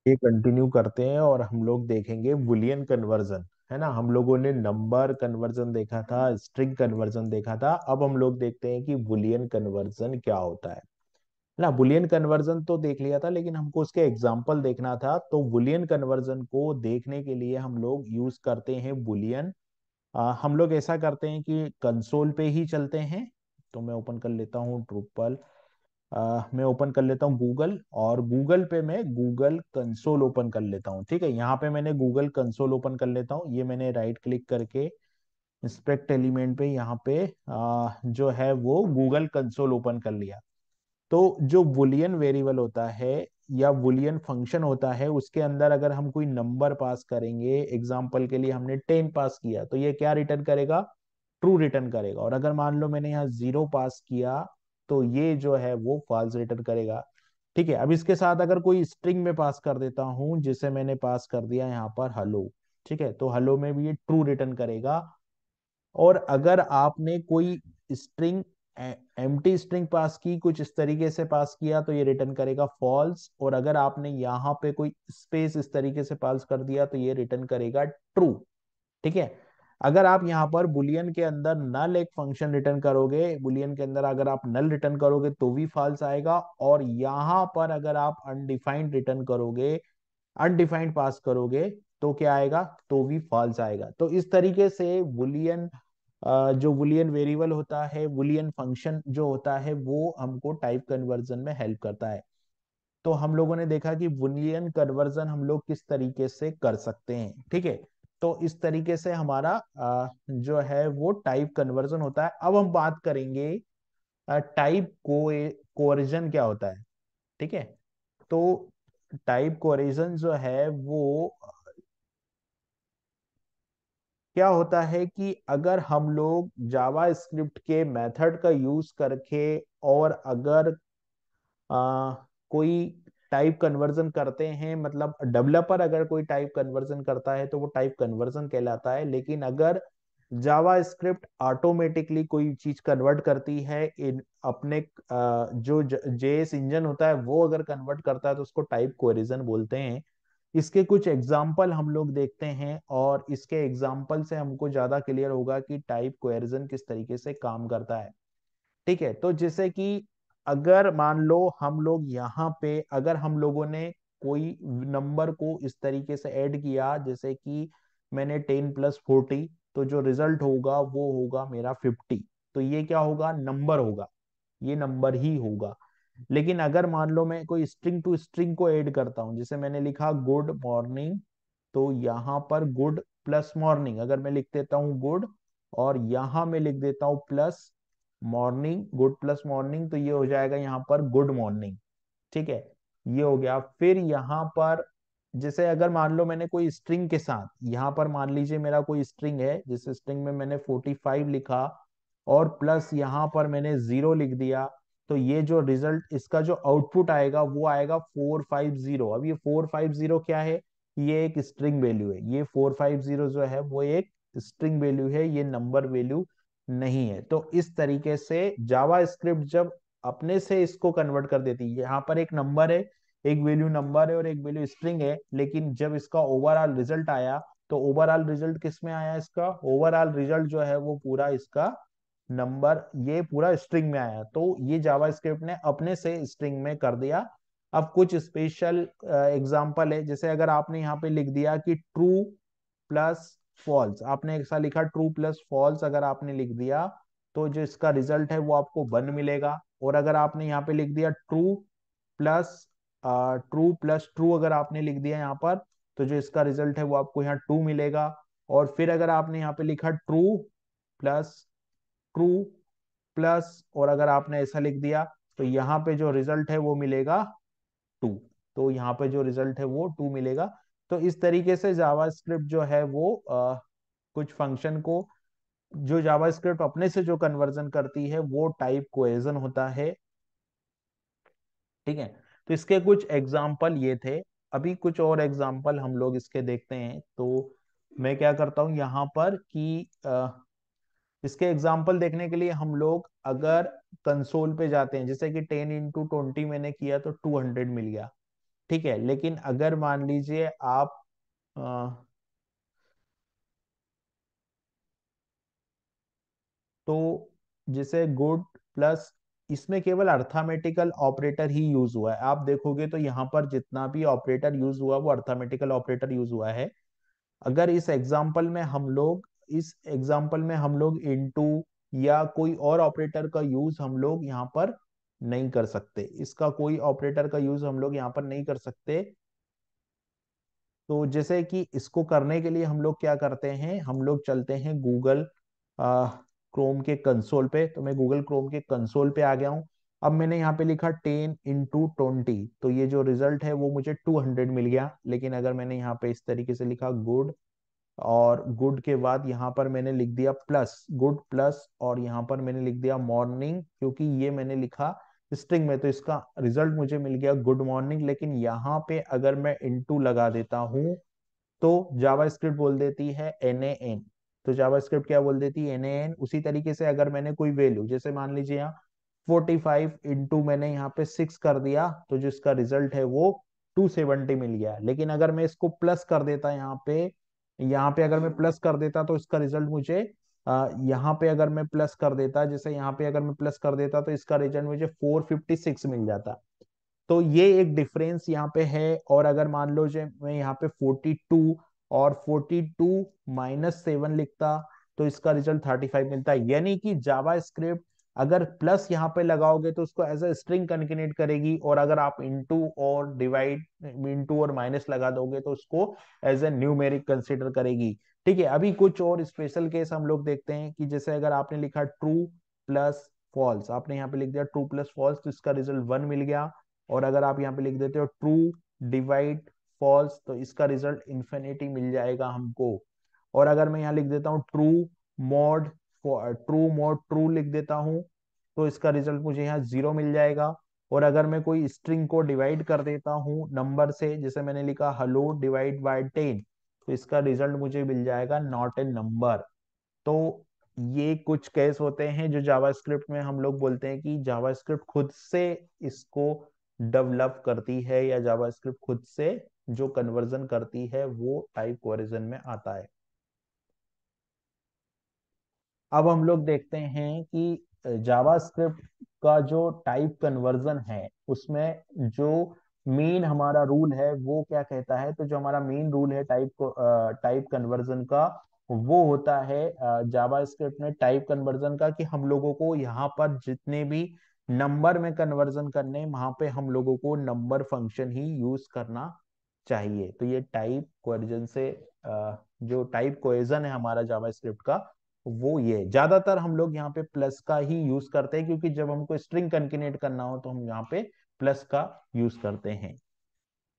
ये कंटिन्यू करते हैं और हम लोग देखेंगे बुलियन कन्वर्जन। है ना, हम लोगों ने नंबर कन्वर्जन देखा था, स्ट्रिंग कन्वर्जन देखा था, अब हम लोग देखते हैं कि बुलियन कन्वर्जन क्या होता है ना। बुलियन कन्वर्जन तो देख लिया था, लेकिन हमको उसके एग्जाम्पल देखना था। तो बुलियन कन्वर्जन को देखने के लिए हम लोग यूज करते हैं बुलियन। हम लोग ऐसा करते हैं कि कंसोल पे ही चलते हैं। तो मैं ओपन कर लेता हूँ ड्रूपल। मैं ओपन कर लेता हूँ गूगल, और गूगल पे मैं गूगल कंसोल ओपन कर लेता हूँ। ठीक है, यहाँ पे मैंने गूगल कंसोल ओपन कर लेता हूँ। ये मैंने राइट क्लिक करके इंस्पेक्ट एलिमेंट पे यहाँ पे जो है वो गूगल कंसोल ओपन कर लिया। तो जो बुलियन वेरिएबल होता है या बुलियन फंक्शन होता है, उसके अंदर अगर हम कोई नंबर पास करेंगे, एग्जाम्पल के लिए हमने 10 पास किया, तो ये क्या रिटर्न करेगा? ट्रू रिटर्न करेगा। और अगर मान लो मैंने यहाँ 0 पास किया, तो ये जो है वो फॉल्स रिटर्न करेगा। ठीक है, अब इसके साथ अगर कोई स्ट्रिंग में पास कर देता हूं, जिसे मैंने पास कर दिया यहाँ पर हेलो। ठीक है, तो हेलो में भी ये ट्रू रिटर्न करेगा। और अगर आपने कोई स्ट्रिंग, एम्प्टी स्ट्रिंग पास की, कुछ इस तरीके से पास किया, तो ये रिटर्न करेगा फॉल्स। और अगर आपने यहाँ पे कोई स्पेस इस तरीके से पास कर दिया, तो ये रिटर्न करेगा ट्रू। ठीक है, अगर आप यहाँ पर बुलियन के अंदर नल एक फंक्शन रिटर्न करोगे, बुलियन के अंदर अगर आप नल रिटर्न करोगे तो भी फॉल्स आएगा। और यहाँ पर अगर आप अनडिफाइंड रिटर्न करोगे, अनडिफाइंड पास करोगे, तो क्या आएगा? तो भी फॉल्स आएगा। तो इस तरीके से बुलियन, जो बुलियन वेरिएबल होता है, बुलियन फंक्शन जो होता है, वो हमको टाइप कन्वर्जन में हेल्प करता है। तो हम लोगों ने देखा कि बुलियन कन्वर्जन हम लोग किस तरीके से कर सकते हैं। ठीक है, तो इस तरीके से हमारा जो है वो टाइप कन्वर्जन होता है। अब हम बात करेंगे टाइप कोरिजन क्या होता है। ठीक है, तो टाइप कोरिजन जो है वो क्या होता है कि अगर हम लोग जावा स्क्रिप्ट के मेथड का यूज करके, और अगर कोई टाइप कन्वर्जन करते हैं, मतलब डेवलपर अगर कोई टाइप कन्वर्जन करता है, तो वो टाइप कन्वर्जन कहलाता है। लेकिन अगर जावा स्क्रिप्ट ऑटोमेटिकली कोई चीज कन्वर्ट करती है इन अपने जो जेएस इंजन होता है वो अगर कन्वर्ट करता है, तो उसको टाइप कोरिजन बोलते हैं। इसके कुछ एग्जाम्पल हम लोग देखते हैं, और इसके एग्जाम्पल से हमको ज्यादा क्लियर होगा कि टाइप कोरिजन किस तरीके से काम करता है। ठीक है, तो जैसे कि अगर मान लो हम लोग यहाँ पे, अगर हम लोगों ने कोई नंबर को इस तरीके से ऐड किया, जैसे कि मैंने 10 + 40, तो जो रिजल्ट होगा वो होगा मेरा 50। तो ये क्या होगा? नंबर होगा, ये नंबर ही होगा। लेकिन अगर मान लो मैं कोई स्ट्रिंग टू स्ट्रिंग को ऐड करता हूं, जैसे मैंने लिखा गुड मॉर्निंग, तो यहाँ पर गुड प्लस मॉर्निंग अगर मैं लिख देता हूँ गुड, और यहाँ मैं लिख देता हूँ plus morning, good plus morning, तो ये हो जाएगा यहाँ पर गुड मॉर्निंग। ठीक है, ये हो गया। फिर यहाँ पर जैसे अगर मान लो मैंने कोई स्ट्रिंग के साथ, यहाँ पर मान लीजिए मेरा कोई स्ट्रिंग है, जिस स्ट्रिंग में मैंने 45 लिखा, और प्लस यहाँ पर मैंने 0 लिख दिया, तो ये जो रिजल्ट, इसका जो आउटपुट आएगा वो आएगा 450। अब ये 450 क्या है? ये एक स्ट्रिंग वैल्यू है। ये 450 जो है वो एक स्ट्रिंग वैल्यू है, ये नंबर वैल्यू नहीं है। तो इस तरीके से जावा स्क्रिप्ट जब अपने से इसको कन्वर्ट कर देती है, यहाँ पर एक नंबर है, एक वैल्यू नंबर है और एक वैल्यू स्ट्रिंग है, लेकिन जब इसका ओवरऑल रिजल्ट आया, तो ओवरऑल रिजल्ट किस में आया? इसका ओवरऑल रिजल्ट जो है वो पूरा इसका नंबर, ये पूरा स्ट्रिंग में आया। तो ये जावा स्क्रिप्ट ने अपने से स्ट्रिंग में कर दिया। अब कुछ स्पेशल एग्जांपल है, जैसे अगर आपने यहाँ पे लिख दिया कि ट्रू प्लस फॉल्स, आपने ऐसा लिखा ट्रू प्लस फॉल्स अगर आपने लिख दिया, तो जो इसका रिजल्ट है वो आपको 1 मिलेगा। और अगर आपने यहाँ पे लिख दिया प्लस ट्रू प्लस ट्रू अगर आपने लिख दिया यहाँ पर, तो जो इसका रिजल्ट है वो आपको यहाँ 2 मिलेगा। और फिर अगर आपने यहाँ पे लिखा प्लस ट्रू प्लस, और अगर आपने ऐसा लिख दिया, तो यहाँ पे जो रिजल्ट है वो मिलेगा 2। तो यहाँ पे जो रिजल्ट है वो 2 मिलेगा। तो इस तरीके से जावा स्क्रिप्ट जो है वो कुछ फंक्शन को, जो जावा स्क्रिप्ट अपने से जो कन्वर्जन करती है, वो टाइप कोहेजन होता है। ठीक है, तो इसके कुछ एग्जाम्पल ये थे। अभी कुछ और एग्जाम्पल हम लोग इसके देखते हैं। तो मैं क्या करता हूँ यहाँ पर कि इसके एग्जाम्पल देखने के लिए हम लोग अगर कंसोल पे जाते हैं, जैसे कि 10 × 20 मैंने किया तो 200 मिल गया। ठीक है, लेकिन अगर मान लीजिए आप तो जैसे गुड प्लस, इसमें केवल अर्थमेटिकल ऑपरेटर ही यूज हुआ है। आप देखोगे तो यहाँ पर जितना भी ऑपरेटर यूज हुआ वो अर्थमेटिकल ऑपरेटर यूज हुआ है। अगर इस एग्जाम्पल में हम लोग इनटू या कोई और ऑपरेटर का यूज हम लोग यहाँ पर नहीं कर सकते, इसका कोई ऑपरेटर का यूज हम लोग यहाँ पर नहीं कर सकते। तो जैसे कि इसको करने के लिए हम लोग क्या करते हैं, हम लोग चलते हैं गूगल क्रोम के कंसोल पे। तो मैं गूगल क्रोम के कंसोल पे आ गया हूँ। अब मैंने यहाँ पे लिखा 10 × 20, तो ये जो रिजल्ट है वो मुझे 200 मिल गया। लेकिन अगर मैंने यहाँ पे इस तरीके से लिखा गुड, और गुड के बाद यहाँ पर मैंने लिख दिया प्लस, गुड प्लस, और यहाँ पर मैंने लिख दिया मॉर्निंग, क्योंकि ये मैंने लिखा स्ट्रिंग में, तो इसका रिजल्ट मुझे मिल गया गुड मॉर्निंग। लेकिन यहाँ पे अगर मैं इनटू लगा देता हूँ तो जावा स्क्रिप्ट बोल देती है NaN। तो जावा स्क्रिप्ट क्या बोल देती है, NaN। उसी तरीके से अगर मैंने कोई वैल्यू, जैसे मान लीजिए यहाँ 45 इंटू मैंने यहाँ पे 6 कर दिया, तो जो इसका रिजल्ट है वो 270 मिल गया। लेकिन अगर मैं इसको प्लस कर देता यहाँ पे अगर मैं प्लस कर देता तो इसका रिजल्ट मुझे यहाँ पे अगर मैं प्लस कर देता, जैसे यहाँ पे अगर मैं प्लस कर देता तो इसका रिजल्ट मुझे 456 मिल जाता। तो ये एक डिफरेंस यहाँ पे है। और अगर मान लो जो मैं यहाँ पे 42 और 42 - 7 लिखता तो इसका रिजल्ट 35 मिलता है। यानी कि जावा स्क्रिप्ट अगर प्लस यहाँ पे लगाओगे तो उसको एज अ स्ट्रिंग कन्केनेट करेगी, और अगर आप इंटू और माइनस लगा दोगे तो उसको एज ए न्यूमेरिक कंसिडर करेगी। ठीक है, अभी कुछ और स्पेशल केस हम लोग देखते हैं कि जैसे अगर आपने लिखा ट्रू प्लस फॉल्स, आपने यहाँ पे लिख दिया ट्रू प्लस फॉल्स, तो इसका रिजल्ट 1 मिल गया। और अगर आप यहाँ पे लिख देते हो ट्रू डिवाइड फॉल्स, तो इसका रिजल्ट इन्फिनिटी मिल जाएगा हमको। और अगर मैं यहाँ लिख देता हूँ मॉड ट्रू मॉड ट्रू लिख देता हूँ, तो इसका रिजल्ट मुझे यहाँ 0 मिल जाएगा। और अगर मैं कोई स्ट्रिंग को डिवाइड कर देता हूँ नंबर से, जैसे मैंने लिखा हेलो डिवाइड बाय 10, तो इसका रिजल्ट मुझे मिल जाएगा नॉट ए नंबर। तो ये कुछ केस होते हैं जो जावास्क्रिप्ट में हम लोग बोलते हैं कि जावास्क्रिप्ट खुद से इसको डेवलप करती है, या जावास्क्रिप्ट खुद से जो कन्वर्जन करती है वो टाइप कोरिजन में आता है। अब हम लोग देखते हैं कि जावास्क्रिप्ट का जो टाइप कन्वर्जन है उसमें जो मेन हमारा रूल है वो क्या कहता है। तो जो हमारा मेन रूल है टाइप कन्वर्जन का, वो होता है जावास्क्रिप्ट में टाइप कन्वर्जन का, कि हम लोगों को यहाँ पर जितने भी नंबर में कन्वर्जन करने, वहां पे हम लोगों को नंबर फंक्शन ही यूज करना चाहिए। तो ये टाइप कोएर्जन से जो टाइप कोएजन है हमारा जावास्क्रिप्ट का, वो ये ज्यादातर हम लोग यहाँ पे प्लस का ही यूज करते हैं, क्योंकि जब हमको स्ट्रिंग कंकेनेट करना हो तो हम यहाँ पे प्लस का यूज करते हैं।